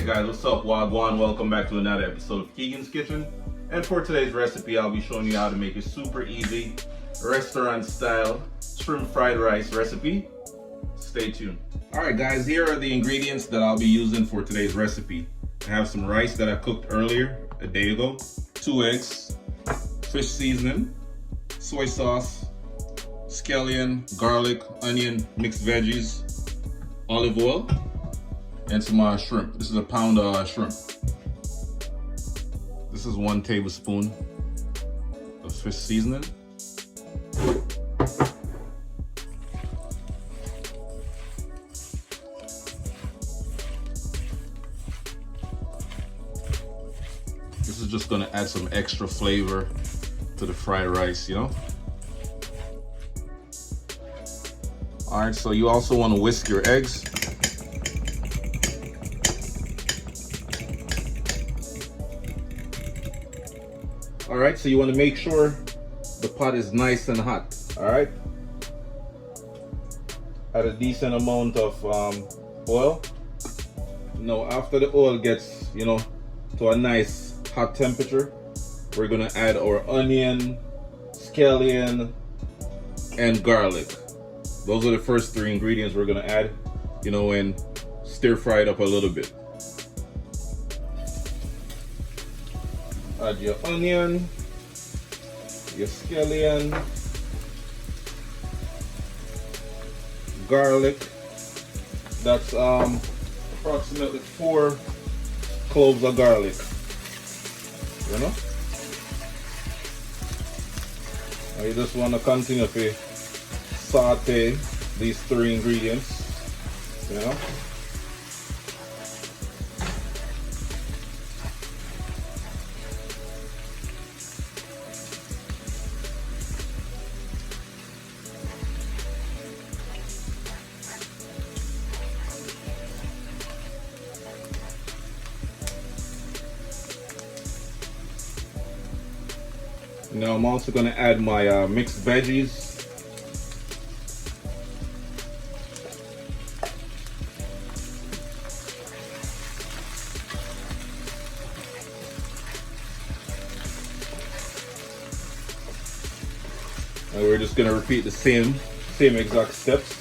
Hey guys, what's up? Wagwan, welcome back to another episode of Keegan's Kitchen. And for today's recipe, I'll be showing you how to make a super easy restaurant style shrimp fried rice recipe. Stay tuned. Alright guys, here are the ingredients that I'll be using for today's recipe. I have some rice that I cooked earlier, a day ago, 2 eggs, fish seasoning, soy sauce, scallion, garlic, onion, mixed veggies, olive oil, and some shrimp. This is a pound of shrimp. This is 1 tablespoon of fish seasoning. This is just gonna add some extra flavor to the fried rice, you know? All right, so you also wanna whisk your eggs. All right, so you want to make sure the pot is nice and hot. All right, add a decent amount of oil. Now after the oil gets, to a nice hot temperature, we're gonna add our onion, scallion, and garlic. Those are the first 3 ingredients we're gonna add, and stir fry it up a little bit. Add your onion, your scallion, garlic. That's approximately 4 cloves of garlic. Now you just want to continue to saute these 3 ingredients. Now I'm also going to add my mixed veggies. And we're just going to repeat the same exact steps.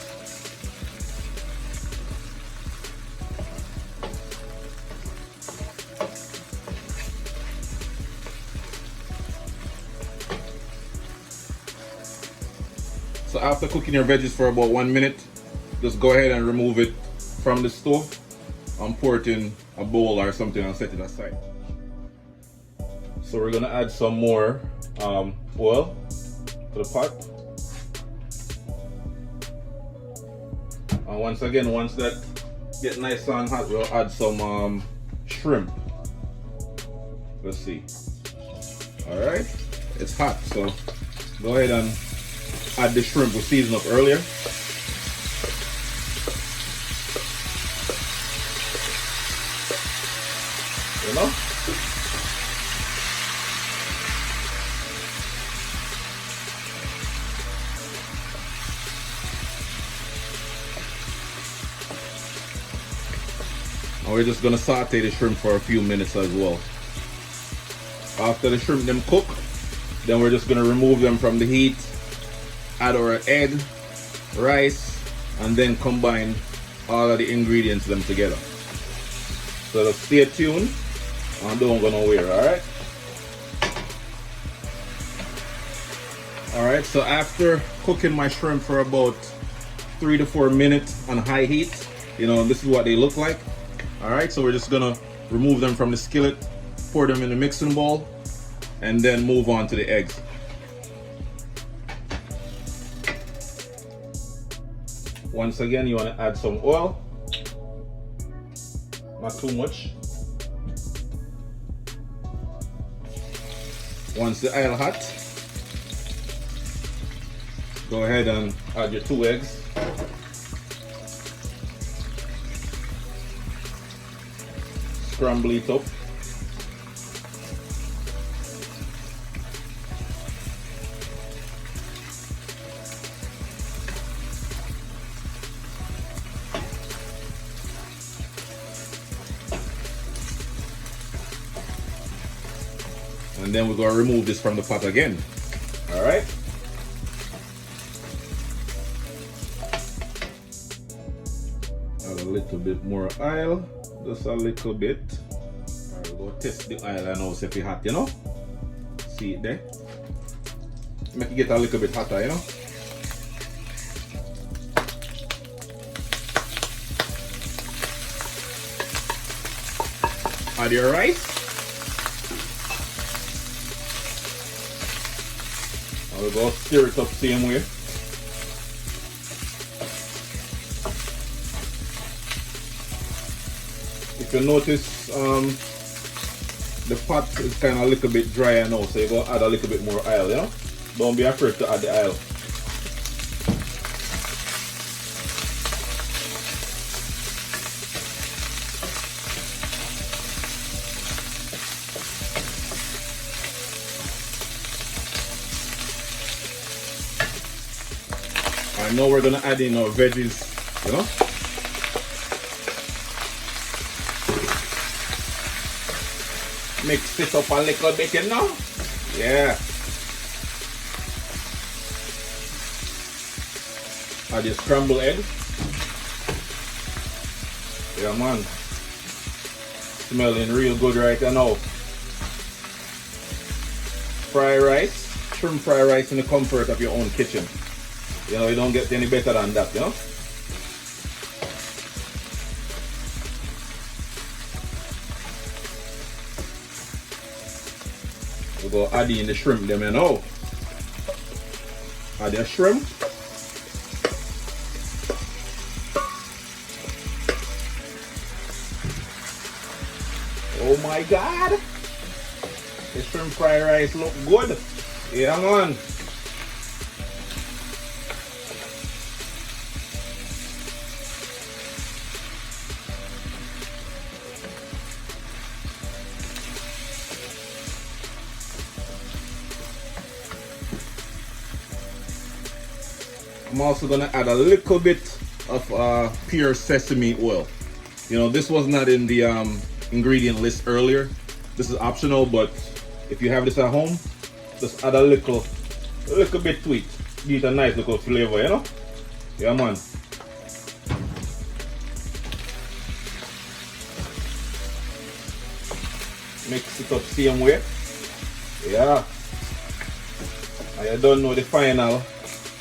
So after cooking your veggies for about 1 minute, just go ahead and remove it from the stove and pour it in a bowl or something and set it aside. So we're gonna add some more oil to the pot. And once that gets nice and hot, we'll add some shrimp. Let's see. All right, it's hot, so go ahead and add the shrimp we seasoned up earlier. And we're just gonna saute the shrimp for a few minutes as well. After the shrimp them cook, then we're just gonna remove them from the heat, add our egg, rice, and then combine all of the ingredients them together. So just stay tuned and don't go nowhere, alright? Alright, so after cooking my shrimp for about 3 to 4 minutes on high heat, this is what they look like. Alright, so we're just gonna remove them from the skillet, pour them in a mixing bowl, and then move on to the eggs. Once again, you want to add some oil, not too much. Once the oil hot, go ahead and add your 2 eggs. Scramble it up. And then we're going to remove this from the pot again. All right. Add a little bit more oil, just a little bit. We'll go test the oil and now see if it's hot, you know. See it there. Make it get a little bit hotter, you know. Add your rice. And we'll go stir it up same way. If you notice, the pot is kind of a little bit drier now, so you go add a little bit more oil, you know. Don't be afraid to add the oil. And now we're gonna add in our veggies, you know. Mix it up a little bit, you know. Yeah. Add your scrambled eggs. Yeah, man. Smelling real good right now. Fried rice, shrimp fried rice in the comfort of your own kitchen. You know, you don't get any better than that, you know. We'll go add in the shrimp them, you know. Add your shrimp. Oh my God! The shrimp fried rice look good. Yeah, man. I'm also gonna add a little bit of pure sesame oil. You know, this was not in the ingredient list earlier. This is optional, but if you have this at home, just add a little bit to it. Give it a nice little flavor, you know? Yeah, man. Mix it up same way. Yeah. I don't know the final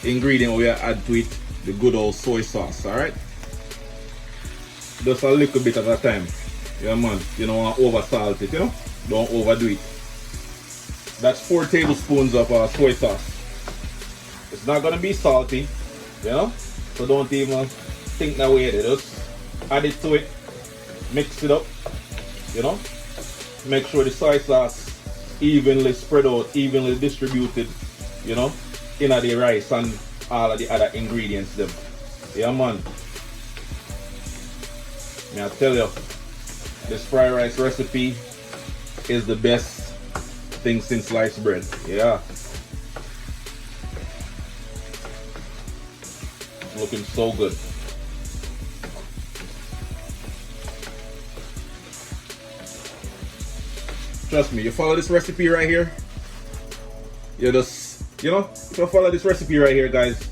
ingredient we add to it, the good old soy sauce, alright? Just a little bit at a time. Yeah, man. You don't want to over salt it, you know? Don't overdo it. That's 4 tablespoons of soy sauce. It's not gonna be salty, you know? So don't even think that way. Just add it to it, mix it up, you know? Make sure the soy sauce evenly spread out, evenly distributed, you know, in the rice and all of the other ingredients them. Yeah, man. May I tell you, this fried rice recipe is the best thing since sliced bread. Yeah. Looking so good. Trust me, you follow this recipe right here, you just, you know, if you follow this recipe right here, guys,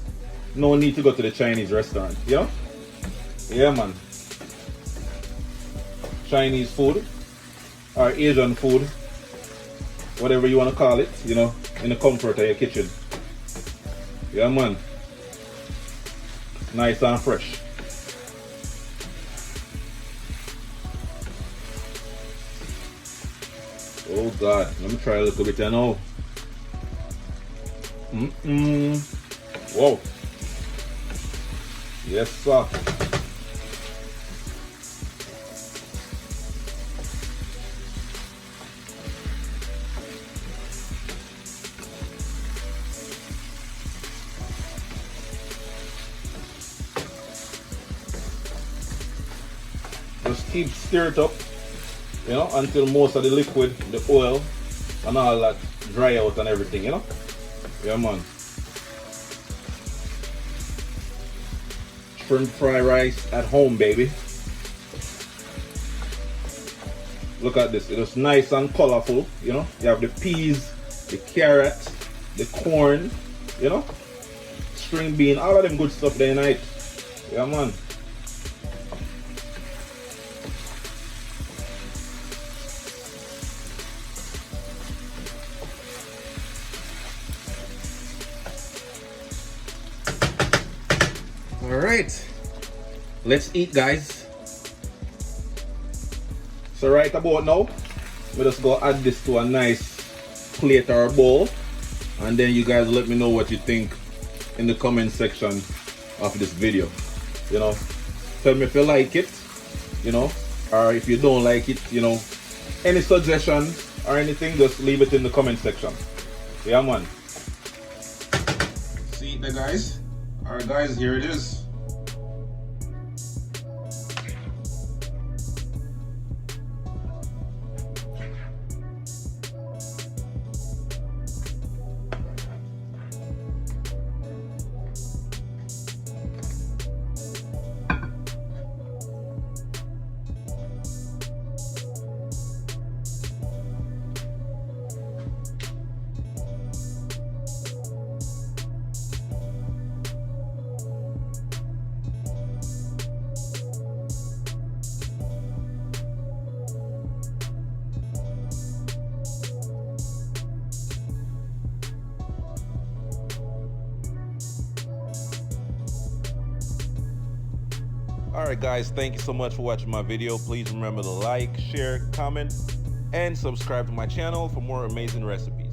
no need to go to the Chinese restaurant, you know? Yeah, man. Chinese food or Asian food, whatever you want to call it, you know, in the comfort of your kitchen. Yeah, man. Nice and fresh. Oh God, let me try a little bit now. Whoa. Yes, sir. Just keep stir it up, you know, until most of the liquid, the oil and all that dry out and everything, you know. Yeah, man. Shrimp fried rice at home, baby. Look at this. It is nice and colorful. You know, you have the peas, the carrot, the corn, you know, string bean, all of them good stuff there night. Yeah, man. All right, let's eat, guys. So right about now, we just go add this to a nice plate or bowl, and then you guys let me know what you think in the comment section of this video. You know, tell me if you like it, you know, or if you don't like it, you know, any suggestions or anything, just leave it in the comment section. Yeah, man. See it there, guys. All right, guys, here it is. Alright guys, thank you so much for watching my video. Please remember to like, share, comment, and subscribe to my channel for more amazing recipes.